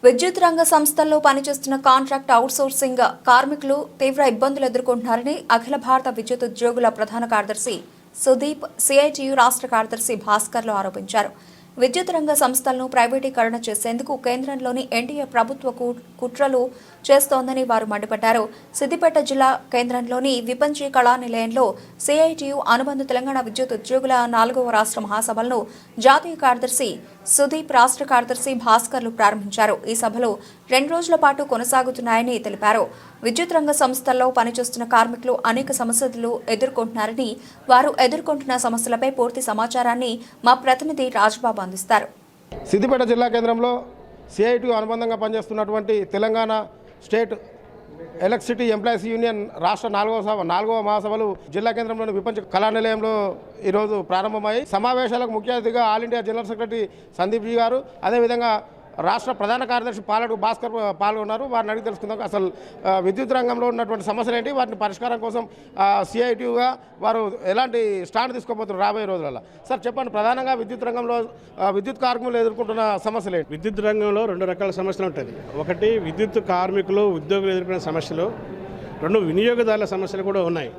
విద్యుత్ రంగ సంస్థల్లో పనిచేస్తున్న కాంట్రాక్ట్ అవుట్సోర్సింగ్ కార్మికులు తీవ్ర ఇబ్బందులు ఎదుర్కొంటున్నారని అఖిల భారత విద్యుత్ ఉద్యోగుల ప్రధాన కార్యదర్శి సుదీప్ సిఐటియు రాష్ట్ర కార్యదర్శి భాస్కర్లు ఆరోపించారు. విద్యుత్ రంగ సంస్థలను ప్రైవేటీకరణ చేసేందుకు కేంద్రంలోని ఎన్డీఏ ప్రభుత్వ కుట్రలు చేస్తోందని వారు మండిపడ్డారు. సిద్దిపేట జిల్లా కేంద్రంలోని విపంచి కళా నిలయంలో సిఐటియు అనుబంధ తెలంగాణ విద్యుత్ ఉద్యోగుల 4వ రాష్ట్ర మహాసభలను జాతీయ కార్యదర్శి సుదీప్, రాష్ట్ర కార్యదర్శి భాస్కర్లు ప్రారంభించారు. ఈ సభలు 2 రోజుల పాటు కొనసాగుతున్నాయని తెలిపారు. విద్యుత్ రంగ సంస్థల్లో పనిచేస్తున్న కార్మికులు అనేక సమస్యలు ఎదుర్కొంటున్నారని, వారు ఎదుర్కొంటున్న సమస్యలపై పూర్తి సమాచారాన్ని మా ప్రతినిధి రాజ్బాబు అందిస్తారు. సిద్దిపేట జిల్లా కేంద్రంలో సిఐటియు అనుబంధంగా పనిచేస్తున్నటువంటి Telangana state electricity employees union రాష్ట్ర 4వ మహాసభలు జిల్లా కేంద్రంలోని విపంచ కళానిలయంలో ఈరోజు ప్రారంభమయ్యాయి. సమావేశాలకు ముఖ్య అతిథిగా all India general secretary Sandeep ji గారు, అదేవిధంగా రాష్ట్ర ప్రధాన కార్యదర్శి పాలడు భాస్కర్ పాల్గొన్నారు. వారిని అడిగి తెలుసుకుందాం అసలు విద్యుత్ రంగంలో ఉన్నటువంటి సమస్యలు ఏంటి, వాటిని పరిష్కారం కోసం సిఐటియుగా వారు ఎలాంటి స్టాండ్ తీసుకోబోతున్నారు రాబోయే రోజులలో. సార్ చెప్పండి, ప్రధానంగా విద్యుత్ రంగంలో విద్యుత్ కార్మికులు ఎదుర్కొంటున్న సమస్యలు ఏంటి? విద్యుత్ రంగంలో 2 రకాల సమస్యలు ఉంటుంది. ఒకటి విద్యుత్ కార్మికులు, ఉద్యోగులు ఎదుర్కొనే సమస్యలు, 2 వినియోగదారుల సమస్యలు కూడా ఉన్నాయి.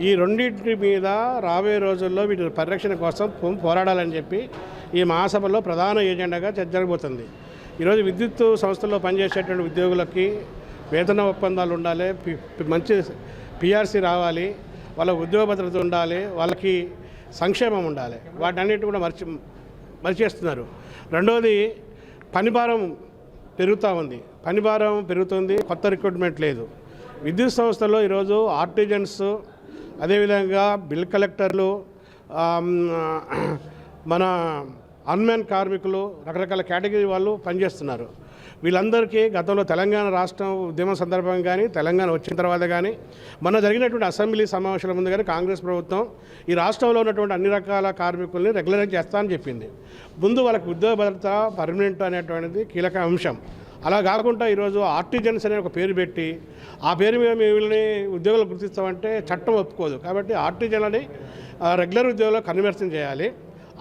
ఈ రెండింటి మీద రాబోయే రోజుల్లో వీటి పరిరక్షణ కోసం పోరాడాలని చెప్పి ఈ మహాసభలో ప్రధాన ఏజెండాగా చర్చ జరగబోతుంది. ఈరోజు విద్యుత్ సంస్థల్లో పనిచేసేటువంటి ఉద్యోగులకి వేతన ఒప్పందాలు ఉండాలి, మంచి పిఆర్సీ రావాలి, వాళ్ళ ఉద్యోగ భద్రత ఉండాలి, వాళ్ళకి సంక్షేమం ఉండాలి. వాటన్నిటి కూడా మరిచేస్తున్నారు. రెండవది పనిభారం పెరుగుతుంది, కొత్త రిక్రూట్మెంట్ లేదు. విద్యుత్ సంస్థల్లో ఈరోజు ఆర్టిజన్స్, అదేవిధంగా బిల్ కలెక్టర్లు, మన అన్మెన్ కార్మికులు, రకరకాల కేటగిరీ వాళ్ళు పనిచేస్తున్నారు. వీళ్ళందరికీ గతంలో తెలంగాణ రాష్ట్రం ఉద్యమం సందర్భంగా కానీ, తెలంగాణ వచ్చిన తర్వాత కానీ, మొన్న జరిగినటువంటి అసెంబ్లీ సమావేశాల ముందు కానీ కాంగ్రెస్ ప్రభుత్వం ఈ రాష్ట్రంలో ఉన్నటువంటి అన్ని రకాల కార్మికుల్ని రెగ్యులరైజ్ చేస్తానని చెప్పింది. ముందు వాళ్ళకి ఉద్యోగ భద్రత పర్మనెంట్ అనేటువంటిది కీలక అంశం. అలా కాకుండా ఈరోజు ఆర్టిజన్స్ అనే ఒక పేరు పెట్టి ఆ పేరు మీద వీళ్ళని ఉద్యోగులు గుర్తిస్తామంటే చట్టం ఒప్పుకోదు. కాబట్టి ఆర్టిజన్లని రెగ్యులర్ ఉద్యోగులు కన్వర్షన్ చేయాలి.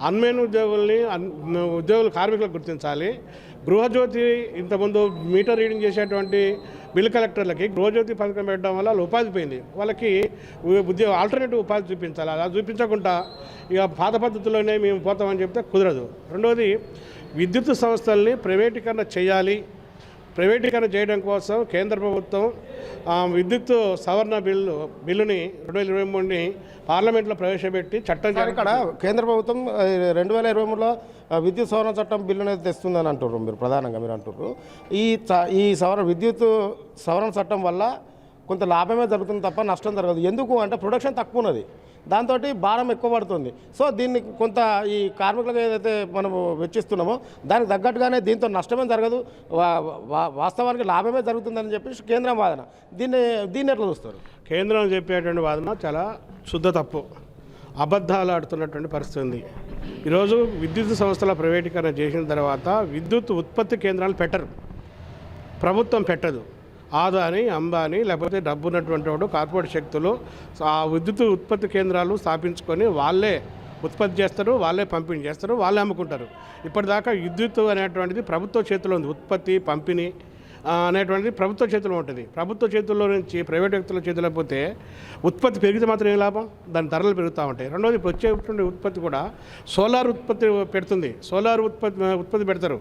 అన్మెన్ ఉద్యోగులు కార్మికులకు గుర్తించాలి. గృహజ్యోతి ఇంతకుముందు మీటర్ రీడింగ్ చేసేటువంటి బిల్ కలెక్టర్లకి గృహజ్యోతి పథకం పెట్టడం వల్ల వాళ్ళు ఉపాధి పోయింది. వాళ్ళకి ఆల్టర్నేటివ్ ఉపాధి చూపించాలి. అలా చూపించకుండా ఇక పాత పద్ధతిలోనే మేము పోతామని చెప్తే కుదరదు. రెండవది విద్యుత్ సంస్థల్ని ప్రైవేటీకరణ చేయాలి. ప్రైవేటీకరణ చేయడం కోసం కేంద్ర ప్రభుత్వం విద్యుత్ సవరణ బిల్లుని 2023ని పార్లమెంట్లో ప్రవేశపెట్టి చట్టం ఇక్కడ కేంద్ర ప్రభుత్వం 2023లో విద్యుత్ సవరణ చట్టం బిల్లు అనేది తెస్తుందని అంటున్నారు. మీరు ప్రధానంగా అంటున్నారు ఈ విద్యుత్ సవరణ చట్టం వల్ల కొంత లాభమే జరుగుతుంది తప్ప నష్టం జరగదు. ఎందుకు అంటే ప్రొడక్షన్ తక్కువ ఉన్నది, దాంతో భారం ఎక్కువ పడుతుంది. సో దీన్ని కొంత ఈ కార్మికులకు ఏదైతే మనము వెచ్చిస్తున్నామో దానికి తగ్గట్టుగానే దీంతో నష్టమే జరగదు, వాస్తవానికి లాభమే జరుగుతుందని చెప్పి కేంద్రం వాదన. దీన్ని ఎట్లా చూస్తారు? కేంద్రం చెప్పేటువంటి వాదన చాలా శుద్ధ తప్పు, అబద్ధాలు ఆడుతున్నటువంటి పరిస్థితి ఉంది. ఈరోజు విద్యుత్ సంస్థల ప్రైవేటీకరణ చేసిన తర్వాత విద్యుత్ ఉత్పత్తి కేంద్రాలు ప్రభుత్వం పెట్టదు. ఆదాని, అంబానీ, లేకపోతే డబ్బు ఉన్నటువంటి వాడు, కార్పొరేట్ శక్తులు ఆ విద్యుత్ ఉత్పత్తి కేంద్రాలు స్థాపించుకొని వాళ్ళే ఉత్పత్తి చేస్తారు, వాళ్ళే పంపిణీ చేస్తారు, వాళ్ళే అమ్ముకుంటారు. ఇప్పటిదాకా విద్యుత్ అనేటువంటిది ప్రభుత్వ చేతిలో ఉంది. ఉత్పత్తి, పంపిణీ అనేటువంటిది ప్రభుత్వ చేతిలో ఉంటుంది. ప్రభుత్వ చేతుల్లో నుంచి ప్రైవేట్ వ్యక్తుల చేతిలో పోతే ఉత్పత్తి పెరిగితే మాత్రం ఏం లాభం? దాని ధరలు పెరుగుతూ ఉంటాయి. రెండవది ఇప్పుడు వచ్చేటువంటి ఉత్పత్తి కూడా సోలార్ ఉత్పత్తి పెడుతుంది. సోలార్ ఉత్పత్తి పెడతారు.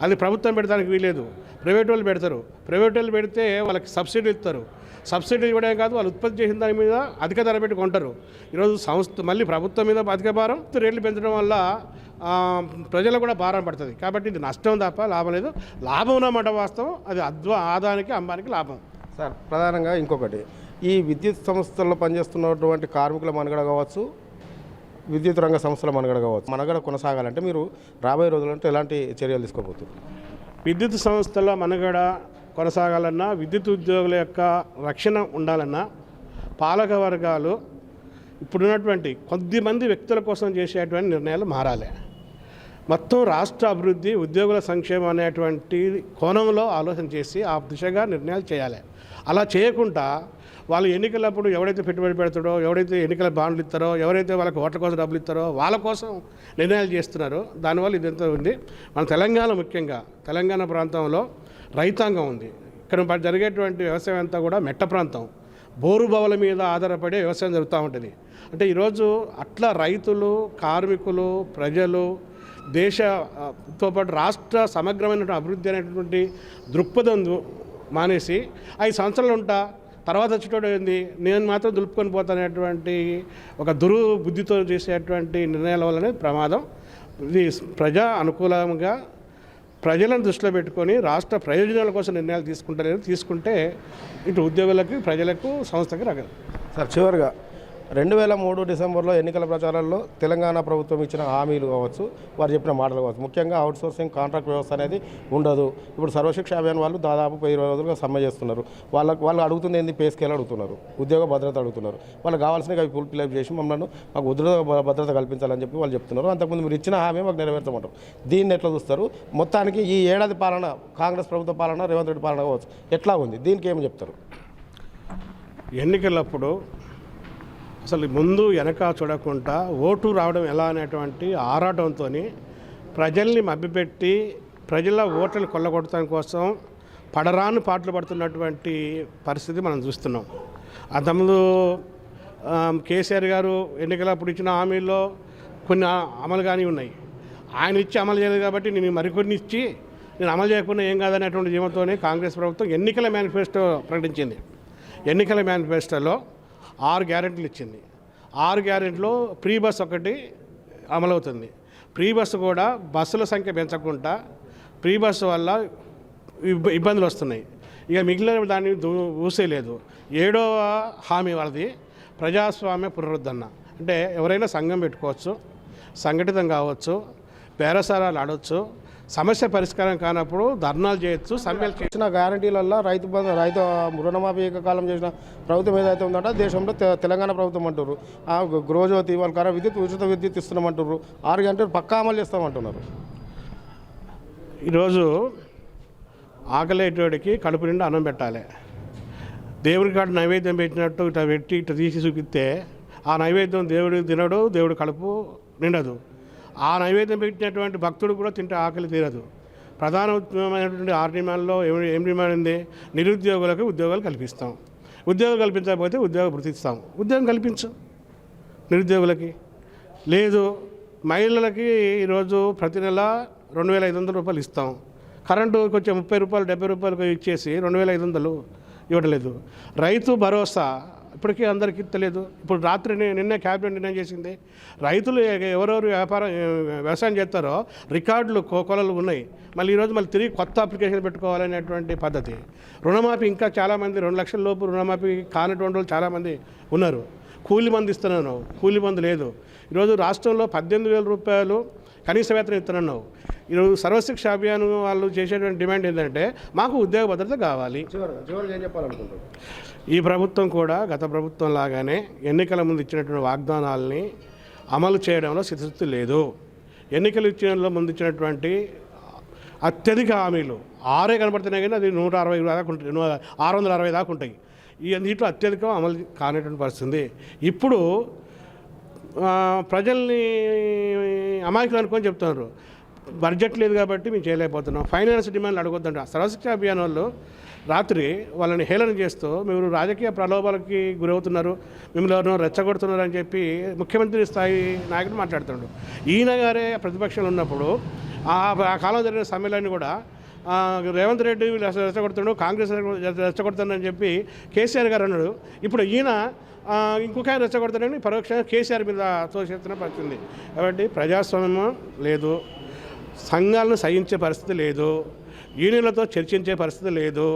అది ప్రభుత్వం పెడతానికి వీలేదు, ప్రైవేట్ వాళ్ళు పెడతారు. ప్రైవేట్ వాళ్ళు పెడితే వాళ్ళకి సబ్సిడీ ఇస్తారు. సబ్సిడీ ఇవ్వడమే కాదు, వాళ్ళు ఉత్పత్తి చేసిన దాని మీద అధిక ధర పెట్టి కొంటారు. ఈరోజు సంస్థ మళ్ళీ ప్రభుత్వం మీద అధిక భారం, రేట్లు పెంచడం వల్ల ప్రజలకు కూడా భారం పడుతుంది. కాబట్టి ఇది నష్టం తప్ప లాభం లేదు. లాభం ఉన్నమాట వాస్తవం, అది ఆదానికి, అంబానికి లాభం. సార్ ప్రధానంగా ఇంకొకటి, ఈ విద్యుత్ సంస్థల్లో పనిచేస్తున్నటువంటి కార్మికుల మనుగడ కావచ్చు, విద్యుత్ రంగ సంస్థల మనుగడ కొనసాగాలంటే మీరు రాబోయే రోజులంటే ఎలాంటి చర్యలు తీసుకోబోతున్నారు? విద్యుత్ సంస్థల మనుగడ కొనసాగాలన్నా, విద్యుత్ ఉద్యోగుల యొక్క రక్షణ ఉండాలన్నా పాలక వర్గాలు ఇప్పుడున్నటువంటి కొద్దిమంది వ్యక్తుల కోసం చేసేటువంటి నిర్ణయాలు మారాలి. మొత్తం రాష్ట్ర అభివృద్ధి, ఉద్యోగుల సంక్షేమం అనేటువంటి కోణంలో ఆలోచన చేసి ఆ దిశగా నిర్ణయాలు చేయాలి. అలా చేయకుండా వాళ్ళు ఎన్నికలప్పుడు ఎవరైతే పెట్టుబడి పెడతాడో, ఎవరైతే ఎన్నికల బాండ్లు ఇస్తారో, ఎవరైతే వాళ్ళకి ఓట్ల కోసం డబ్బులు ఇస్తారో వాళ్ళ కోసం నిర్ణయాలు చేస్తున్నారో దానివల్ల ఇదంతా ఉంది. మన తెలంగాణ, ముఖ్యంగా తెలంగాణ ప్రాంతంలో రైతాంగం ఉంది. ఇక్కడ జరిగేటువంటి వ్యవసాయం అంతా కూడా మెట్ట ప్రాంతం, బోరు బావుల మీద ఆధారపడే వ్యవసాయం జరుగుతూ ఉంటుంది. అంటే ఈరోజు అట్లా రైతులు, కార్మికులు, ప్రజలు, దేశంతో పాటు రాష్ట్ర సమగ్రమైన అభివృద్ధి అనేటువంటి దృక్పథం మానేసి 5 సంవత్సరాలు ఉంటా తర్వాత వచ్చేటోడు ఏంది, నేను మాత్రం దులుపుకొని పోతానేటువంటి ఒక దుర్బుద్ధితో చేసేటువంటి నిర్ణయాల వల్లనే ప్రమాదం. ఇది ప్రజా అనుకూలంగా ప్రజలను దృష్టిలో పెట్టుకొని రాష్ట్ర ప్రయోజనాల కోసం నిర్ణయాలు తీసుకుంటే ఇటు ఉద్యోగులకు, ప్రజలకు, సంస్థకి రకం. సార్ చివరిగా 2003 డిసెంబర్లో ఎన్నికల ప్రచారాల్లో తెలంగాణ ప్రభుత్వం ఇచ్చిన హామీలు కావచ్చు, వారు చెప్పిన మాటలు కావచ్చు, ముఖ్యంగా అవుట్సోర్సింగ్ కాంట్రాక్ట్ వ్యవస్థ అనేది ఉండదు. ఇప్పుడు సర్వశిక్ష అభియాన్ వాళ్ళు దాదాపు 20 రోజులుగా సమ్మె చేస్తున్నారు. వాళ్ళు అడుగుతుంది ఏంది, పే స్కేల్ అడుగుతున్నారు, ఉద్యోగ భద్రత అడుగుతున్నారు. వాళ్ళకి కావాల్సినవి అవి ఫుల్ ఫిల్అప్ చేసి మమ్మల్ని మాకు ఉద్యోగ భద్రత కల్పించాలని చెప్పి వాళ్ళు చెప్తున్నారు. అంతకుముందు మీరు ఇచ్చిన హామీ మాకు నెరవేర్చమంటారు. దీన్ని ఎట్లా చూస్తారు? మొత్తానికి ఈ ఏడాది పాలన, కాంగ్రెస్ ప్రభుత్వ పాలన, రేవంత్ రెడ్డి పాలన కావచ్చు, ఎట్లా ఉంది? దీనికి ఏమి చెప్తారు? ఎన్నికలప్పుడు అసలు ముందు వెనక చూడకుండా ఓటు రావడం ఎలా అనేటువంటి ఆరాటంతో ప్రజల్ని మభ్యపెట్టి ప్రజల ఓట్లను కొల్లగొట్టడం కోసం పడరాని పాటలు పడుతున్నటువంటి పరిస్థితి మనం చూస్తున్నాం. అంతకుముందు కేసీఆర్ గారు ఎన్నికలప్పుడు ఇచ్చిన హామీల్లో కొన్ని అమలు కానీ ఉన్నాయి. ఆయన ఇచ్చి అమలు చేయలేదు కాబట్టి నేను మరికొన్ని ఇచ్చి నేను అమలు చేయకుండా ఏం కాదనేటువంటి జీవంతోనే కాంగ్రెస్ ప్రభుత్వం ఎన్నికల మేనిఫెస్టో ప్రకటించింది. ఎన్నికల మేనిఫెస్టోలో 6 గ్యారెంటీలు ఇచ్చింది. 6 గ్యారెంటీలో ప్రీ బస్ ఒకటి అమలవుతుంది. ప్రీ బస్సు కూడా బస్సుల సంఖ్య పెంచకుండా ప్రీ బస్సు వల్ల ఇబ్బందులు వస్తున్నాయి. ఇక మిగిలిన దాన్ని ఊసేయలేదు. 7వ హామీ వాళ్ళది ప్రజాస్వామ్య పునరుద్ధరణ. అంటే ఎవరైనా సంఘం పెట్టుకోవచ్చు, సంఘటితం కావచ్చు, బేరసారాలు ఆడవచ్చు, సమస్య పరిష్కారం కానప్పుడు ధర్నాలు చేయొచ్చు, సమ్మెలు ఇచ్చిన గ్యారంటీలలో రైతు రుణమాఫీ ఏకకాలం చేసిన ప్రభుత్వం ఏదైతే ఉందంటే దేశంలో తెలంగాణ ప్రభుత్వం అంటారు. గృహజ్యోతి వాళ్ళ ఉచిత విద్యుత్ ఇస్తున్నామంటారు. 6 గంటలు పక్కా అమలు చేస్తామంటున్నారు. ఈరోజు ఆకలేటోడికి కడుపు నిండా అన్నం పెట్టాలి. దేవుడి కాడ నైవేద్యం పెట్టినట్టు ఇట్లా పెట్టి ఇట్లా తీసి చూపిస్తే ఆ నైవేద్యం దేవుడు తినడు, దేవుడు కడుపు నిండదు. ఆ నైవేద్యం పెట్టినటువంటి భక్తుడు కూడా తింటే ఆకలి తీరదు. ప్రధానమైనటువంటి 6 డిమాండ్లో ఏం డిమాండ్ ఉంది? నిరుద్యోగులకు ఉద్యోగాలు కల్పిస్తాం. ఉద్యోగాలు కల్పించకపోతే ఉద్యోగ భృతిస్తాం. ఉద్యోగం కల్పించు నిరుద్యోగులకి. లేదు, మహిళలకి ఈరోజు ప్రతి నెల 2500 రూపాయలు ఇస్తాం. కరెంటు కొంచెం 30 రూపాయలు 70 రూపాయలకు ఇచ్చేసి 2500 ఇవ్వడం లేదు. రైతు భరోసా ఇప్పటికీ అందరికీ తెలియదు. ఇప్పుడు రాత్రి నిన్న క్యాబినెట్ నిర్ణయం చేసింది, రైతులు ఎవరెవరు వ్యవసాయం చేస్తారో రికార్డులు కొలలు ఉన్నాయి. మళ్ళీ ఈరోజు తిరిగి కొత్త అప్లికేషన్ పెట్టుకోవాలనేటువంటి పద్ధతి. రుణమాఫీ ఇంకా చాలామంది 2 లక్షల లోపు రుణమాఫీ కానటువంటి వాళ్ళు చాలామంది ఉన్నారు. కూలి మంది ఇస్తున్నాను, కూలి మంది లేదు. ఈరోజు రాష్ట్రంలో 18,000 రూపాయలు కనీస వేతనం ఇస్తున్నావు. ఈరోజు సర్వశిక్ష అభియాన్ వాళ్ళు చేసేటువంటి డిమాండ్ ఏంటంటే మాకు ఉద్యోగ భద్రత కావాలి. ఏం చెప్పాలనుకుంటారు? ఈ ప్రభుత్వం కూడా గత ప్రభుత్వం లాగానే ఎన్నికల ముందు ఇచ్చినటువంటి వాగ్దానాలని అమలు చేయడంలో స్థితిశక్తి లేదు. ఎన్నికలు ముందు ఇచ్చినటువంటి అత్యధిక హామీలు 6 కనబడుతున్నాయి, కానీ అది 160 దాకా ఉంటాయి, 660 దాకా ఉంటాయి. ఈ దీంట్లో అత్యధికం అమలు కానిటువంటి పరిస్థితి. ఇప్పుడు ప్రజల్ని అమాయకులు అనుకొని చెప్తున్నారు, బడ్జెట్ లేదు కాబట్టి మేము చేయలేకపోతున్నాం, ఫైనాన్స్ డిమాండ్లు అడగొద్దంట. సర్వశిక్ష అభియాన్ వాళ్ళు రాత్రి వాళ్ళని హేళన చేస్తూ మీరు రాజకీయ ప్రలోభాలకి గురవుతున్నారు, మిమ్మల్ని ఎవరినో రెచ్చగొడుతున్నారు అని చెప్పి ముఖ్యమంత్రి స్థాయి నాయకుడు మాట్లాడుతున్నాడు. ఈయన గారే ప్రతిపక్షంలో ఉన్నప్పుడు ఆ కాలం జరిగిన సమ్మెలన్నీ కూడా రేవంత్ రెడ్డి రెచ్చగొడుతున్నాడు, కాంగ్రెస్ రెచ్చగొడుతున్నాడని చెప్పి కేసీఆర్ గారు అన్నాడు. ఇప్పుడు ఈయన ఇంకొక ఆయన రెచ్చగొడతాడని పరోక్షంగా కేసీఆర్ మీద తోసేస్తున్న పరిస్థితి. కాబట్టి ప్రజాస్వామ్యం లేదు, సంఘాలను సహించే పరిస్థితి లేదు, యూనియన్లతో చర్చించే పరిస్థితి లేదు.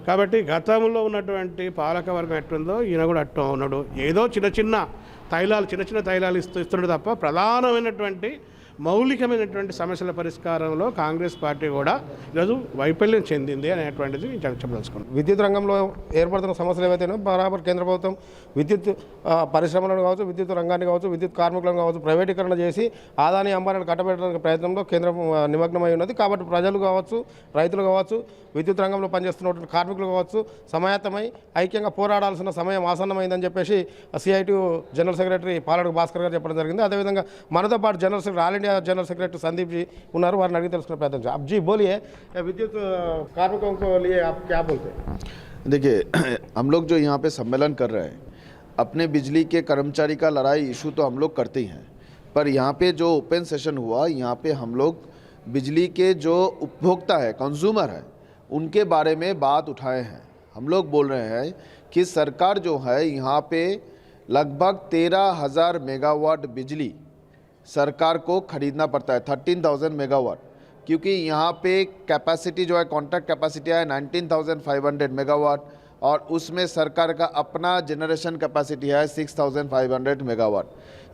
కాబట్టి గతంలో ఉన్నటువంటి పాలకవర్గం ఎట్టుందో ఈయన కూడా అట్టు ఉన్నాడు. ఏదో చిన్న చిన్న తైలాలు ఇస్తున్నాడు తప్ప ప్రధానమైనటువంటి మౌలికమైనటువంటి సమస్యల పరిష్కారంలో కాంగ్రెస్ పార్టీ కూడా ఈరోజు వైఫల్యం చెందింది అనేటువంటిది చెప్పదలుచుకున్నాం. విద్యుత్ రంగంలో ఏర్పడుతున్న సమస్యలు ఏవైతేనో బరాబర్ కేంద్ర ప్రభుత్వం విద్యుత్ పరిశ్రమలను కావచ్చు, విద్యుత్ రంగాన్ని కావచ్చు, విద్యుత్ కార్మికులను కావచ్చు ప్రైవేటీకరణ చేసి ఆదాని అంబానీలను కట్టబెట్టడానికి ప్రయత్నంలో కేంద్రం నిమగ్నమై ఉన్నది. కాబట్టి ప్రజలు కావచ్చు, రైతులు కావచ్చు, విద్యుత్ రంగంలో పనిచేస్తున్నటువంటి కార్మికులు కావచ్చు సమాయత్తమై ఐక్యంగా పోరాడాల్సిన సమయం ఆసన్నమైందని చెప్పేసి CITU జనరల్ సెక్రటరీ పాలడు భాస్కర్ గారు చెప్పడం జరిగింది. అదేవిధంగా మనతో పాటు general secretary all India India general secretary Sandeep ji उन्नारू वारिनि अडिగి తెలుసుకునే ప్రయత్నం చేద్దాం। अब जी बोलिए, विद्युत कार्मिकों को लिए आप क्या बोलते हैं? देखिए, हम लोग जो यहाँ पे सम्मेलन कर रहे हैं, अपने बिजली के कर्मचारी का लड़ाई इशू तो हम लोग करते ही हैं, पर यहाँ पे जो ओपन सेशन हुआ, यहाँ पे हम लोग बिजली के जो उपभोक्ता है, कंज्यूमर है, उनके बारे में बात उठाए हैं। हम लोग बोल रहे हैं कि सरकार जो है यहाँ पे लगभग 13,000 मेगावाट बिजली सरकार को खरीदना पड़ता है, 13,000 मेगावाट, क्योंकि यहाँ पे कैपेसिटी जो है कॉन्ट्रैक्ट कैपेसिटी है 19,500 मेगावाट और उसमें सरकार का अपना जनरेशन कैपेसिटी है 6,500 मेगावाट।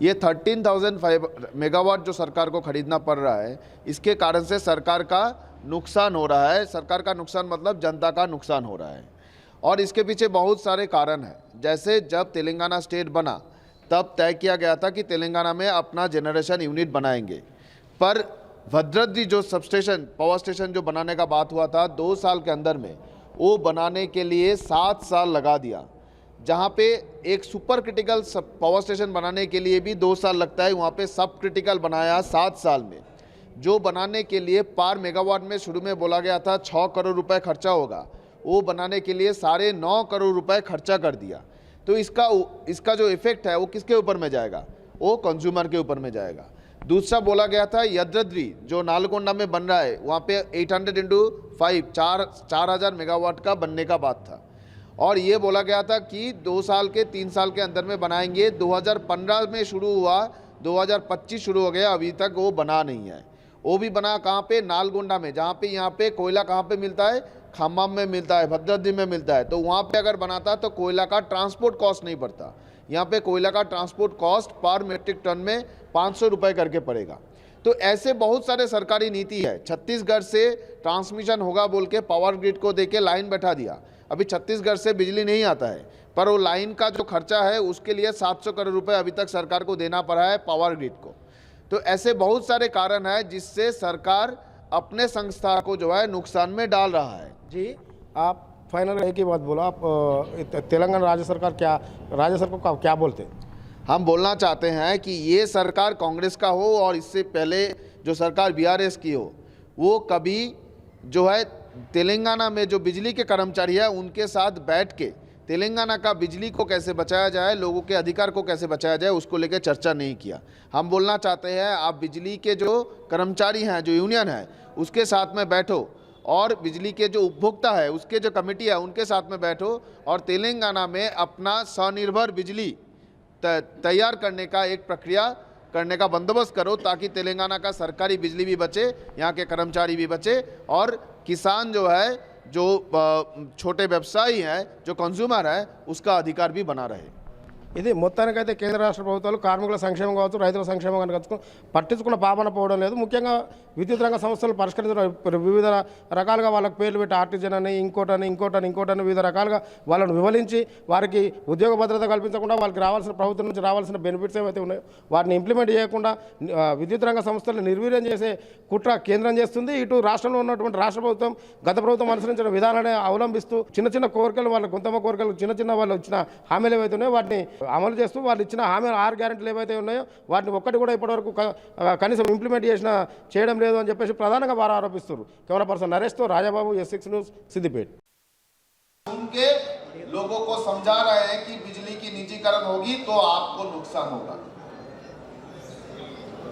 ये 13,005 मेगावाट जो सरकार को खरीदना पड़ रहा है, इसके कारण से सरकार का नुकसान हो रहा है। सरकार का नुकसान मतलब जनता का नुकसान हो रहा है और इसके पीछे बहुत सारे कारण हैं। जैसे जब तेलंगाना स्टेट बना तब तय किया गया था कि तेलंगाना में अपना जनरेशन यूनिट बनाएंगे, पर भद्राद्री जो सबस्टेशन पावर स्टेशन जो बनाने का बात हुआ था 2 साल के अंदर में, वो बनाने के लिए 7 साल लगा दिया। जहाँ पे एक सुपर क्रिटिकल पावर स्टेशन बनाने के लिए भी 2 साल लगता है, वहाँ पे सब क्रिटिकल बनाया 7 साल में। जो बनाने के लिए पर मेगावाट में शुरू में बोला गया था 6 करोड़ रुपए खर्चा होगा, वो बनाने के लिए 9.5 करोड़ रुपए खर्चा कर दिया। तो इसका जो इफेक्ट है वो किसके ऊपर में जाएगा? वो कंज्यूमर के ऊपर में जाएगा। दूसरा बोला गया था यद्रद्री जो नालगोंडा में बन रहा है, वहाँ पे 800 × 5 4,000 मेगावाट का बनने का बात था और ये बोला गया था कि 2 साल के 3 साल के अंदर में बनाएंगे। 2015 में शुरू हुआ, 2025 शुरू हो गया, अभी तक वो बना नहीं है। वो भी बना कहाँ पे? नालगोंडा में, जहाँ पे यहाँ पे कोयला कहाँ पे मिलता है? खम्मम में मिलता है, भद्राद्री में मिलता है। तो वहाँ पे अगर बनाता तो कोयला का ट्रांसपोर्ट कॉस्ट नहीं पड़ता। यहाँ पे कोयला का ट्रांसपोर्ट कॉस्ट पर मेट्रिक टन में 500 रुपये करके पड़ेगा। तो ऐसे बहुत सारे सरकारी नीति है। छत्तीसगढ़ से ट्रांसमिशन होगा बोल के पावर ग्रिड को देके लाइन बैठा दिया। अभी छत्तीसगढ़ से बिजली नहीं आता है, पर वो लाइन का जो खर्चा है उसके लिए 700 करोड़ रुपए अभी तक सरकार को देना पड़ा है पावर ग्रिड को। तो ऐसे बहुत सारे कारण है जिससे सरकार अपने संस्था को जो है नुकसान में डाल रहा है। जी, आप फाइनल एक ही बात बोलो, आप तेलंगाना राज्य सरकार को क्या बोलते हैं? हम बोलना चाहते हैं कि ये सरकार कांग्रेस का हो और इससे पहले जो सरकार बीआरएस की हो, वो कभी जो है तेलंगाना में जो बिजली के कर्मचारी है उनके साथ बैठ के तेलंगाना का बिजली को कैसे बचाया जाए, लोगों के अधिकार को कैसे बचाया जाए, उसको लेकर चर्चा नहीं किया। हम बोलना चाहते हैं आप बिजली के जो कर्मचारी हैं, जो यूनियन है, उसके साथ में बैठो और बिजली के जो उपभोक्ता है उसके जो कमेटी है उनके साथ में बैठो और तेलंगाना में अपना स्वनिर्भर बिजली तैयार करने का एक प्रक्रिया करने का बंदोबस्त करो, ताकि तेलंगाना का सरकारी बिजली भी बचे, यहाँ के कर्मचारी भी बचे और किसान जो है, जो छोटे व्यवसायी हैं, जो कंज्यूमर है, उसका अधिकार भी बना रहे। ఇది మొత్తానికైతే కేంద్ర రాష్ట్ర ప్రభుత్వాలు కార్మికుల సంక్షేమం కావచ్చు, రైతుల సంక్షేమం కనుక పట్టించుకున్న పాపన పోవడం లేదు. ముఖ్యంగా విద్యుత్ రంగ సమస్యలు పరిష్కరించడం వివిధ రకాలుగా వాళ్ళకి పేర్లు పెట్టి ఆర్టిజన్ అని ఇంకోటని వివిధ రకాలుగా వాళ్ళను వివరించి వారికి ఉద్యోగ భద్రత కల్పించకుండా వాళ్ళకి రావాల్సిన ప్రభుత్వం నుంచి రావాల్సిన బెనిఫిట్స్ ఏవైతే ఉన్నాయో వాటిని ఇంప్లిమెంట్ చేయకుండా విద్యుత్ రంగ సంస్థలను నిర్వీర్యం చేసే కుట్ర కేంద్రం చేస్తుంది. ఇటు రాష్ట్రంలో ఉన్నటువంటి రాష్ట్ర ప్రభుత్వం గత ప్రభుత్వం అనుసరించిన విధానాన్ని అవలంబిస్తూ చిన్న కోరికలు, వాళ్ళ గుంతమ్మ కోరికలు, చిన్న వాళ్ళు ఇచ్చిన హామీలు ఏవైతే ఉన్నాయో వాటిని అమలు చేస్తూ వాళ్ళు ఇచ్చిన హామీలు 6 గ్యారెంటీలు ఏవైతే ఉన్నాయో వాటిని ఒక్కటి కూడా ఇప్పటివరకు కనీసం ఇంప్లిమెంట్ చేయడం లేదు అని చెప్పేసి ప్రధానంగా వారు ఆరోపిస్తున్నారు. కెమెరా పర్సన్ నరేష్తో రాజాబాబు, S6 న్యూస్, సిద్దిపేట. उनके लोगों को समझा रहे हैं कि बिजली की निजीकरण होगी तो आपको नुकसान होगा।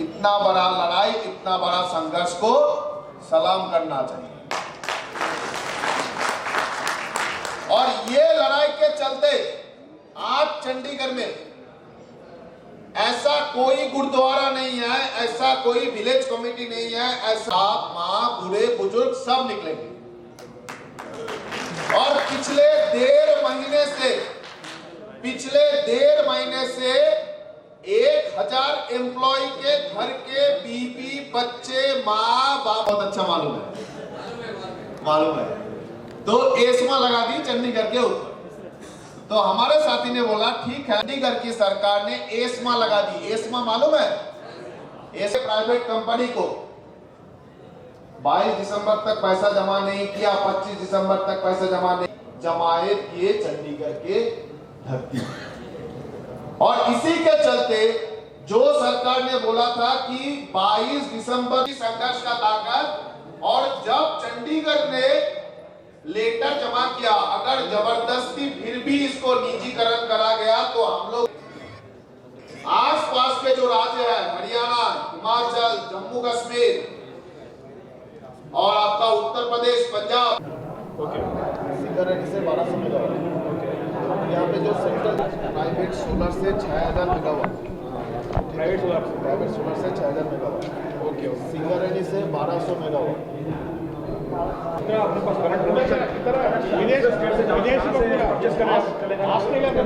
इतना बड़ा लड़ाई, इतना बड़ा संघर्ष को सलाम करना चाहिए और ये लड़ाई के चलते आज चंडीगढ़ में ऐसा कोई गुरुद्वारा नहीं है, ऐसा कोई विलेज कमेटी नहीं है, ऐसा मां, बूढ़े, बुजुर्ग सब निकलेंगे और पिछले 1.5 महीने से 1,000 एम्प्लॉय के घर के बीबी, बच्चे, माँ बाप, बहुत अच्छा मालूम है तो एस्मा लगा दी चंडीगढ़ के ऊपर। तो हमारे साथी ने बोला ठीक है, चंडीगढ़ की सरकार ने एस्मा लगा दी। एस्मा मालूम है? ऐसे प्राइवेट कंपनी को 22 दिसंबर तक पैसा जमा नहीं किया, 25 दिसंबर तक पैसा जमा नहीं जमायत किए चंडीगढ़ के धरती और इसी के चलते जो सरकार ने बोला था कि 22 दिसंबर की संघर्ष का ताकत, और जब चंडीगढ़ ने लेटर जमा किया, अगर जबरदस्ती फिर भी इसको निजीकरण करा गया तो हम लोग आसपास के जो राज्य है, हरियाणा, हिमाचल, जम्मू कश्मीर और आपका उत्तर प्रदेश, पंजाब, सिंगरेनी से 1200 मेगावाट। यहाँ पे जो सेंट्रल प्राइवेट सोलर से 6000 मेगावाट, प्राइवेट सोलर से 6000 मेगावाट। ओके, सिंगरेनी से 1200 मेगावाट। अपने पास करंट विदेश को पूरा परचेस करना, ऑस्ट्रेलिया को